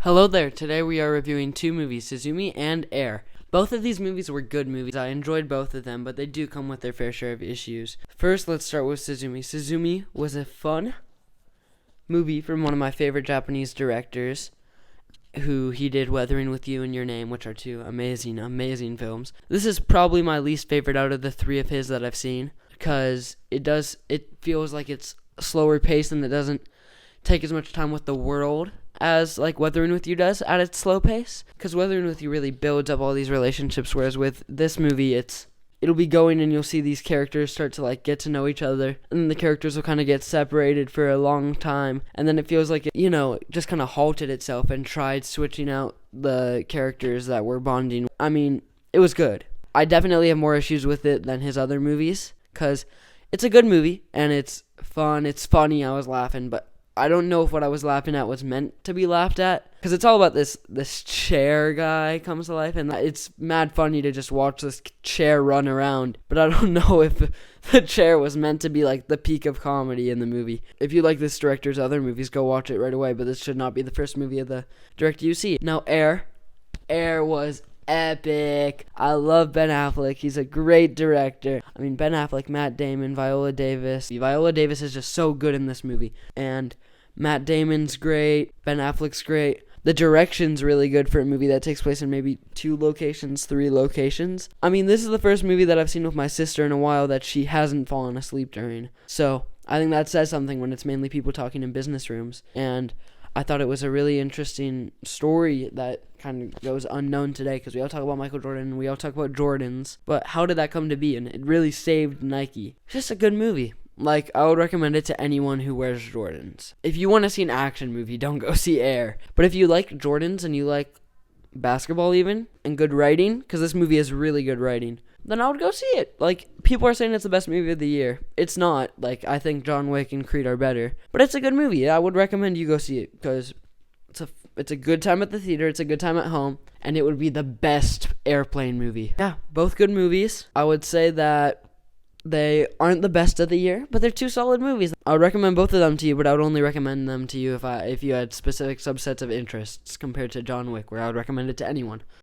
Hello there, today we are reviewing two movies, Suzume and Air. Both of these movies were good movies. I enjoyed both of them, but they do come with their fair share of issues. First, let's start with Suzume. Suzume was a fun movie from one of my favorite Japanese directors, who he did Weathering with You and Your Name, which are two amazing, amazing films. This is probably my least favorite out of the three of his that I've seen, because it feels like it's slower paced and it doesn't take as much time with the world as like Weathering with You does at its slow pace, because Weathering with You really builds up all these relationships, whereas with this movie it'll be going and you'll see these characters start to like get to know each other, and then the characters will kind of get separated for a long time, and then it feels like it just kind of halted itself and tried switching out the characters that were bonding. I mean, it was good. I definitely have more issues with it than his other movies, because it's a good movie and it's fun, it's funny, I was laughing, but I don't know if what I was laughing at was meant to be laughed at, because it's all about this chair guy comes to life, and it's mad funny to just watch this chair run around, but I don't know if the chair was meant to be like the peak of comedy in the movie. If you like this director's other movies, go watch it right away, but this should not be the first movie of the director you see. Now, Air was epic. I love Ben Affleck. He's a great director. I mean, Ben Affleck, Matt Damon, Viola Davis. Viola Davis is just so good in this movie. And Matt Damon's great. Ben Affleck's great. The direction's really good for a movie that takes place in maybe 3 locations. I mean, this is the first movie that I've seen with my sister in a while that she hasn't fallen asleep during. So I think that says something when it's mainly people talking in business rooms. And I thought it was a really interesting story that kind of goes unknown today, because we all talk about Michael Jordan and we all talk about Jordans, but how did that come to be? And it really saved Nike. It's just a good movie. Like, I would recommend it to anyone who wears Jordans. If you want to see an action movie, don't go see Air. But if you like Jordans and you like basketball even, and good writing, because this movie has really good writing, then I would go see it. Like, people are saying it's the best movie of the year. It's not. Like, I think John Wick and Creed are better. But it's a good movie. I would recommend you go see it, because it's a good time at the theater, it's a good time at home, and it would be the best airplane movie. Yeah, both good movies. I would say that they aren't the best of the year, but they're 2 solid movies. I would recommend both of them to you, but I would only recommend them to you if you had specific subsets of interests compared to John Wick, where I would recommend it to anyone.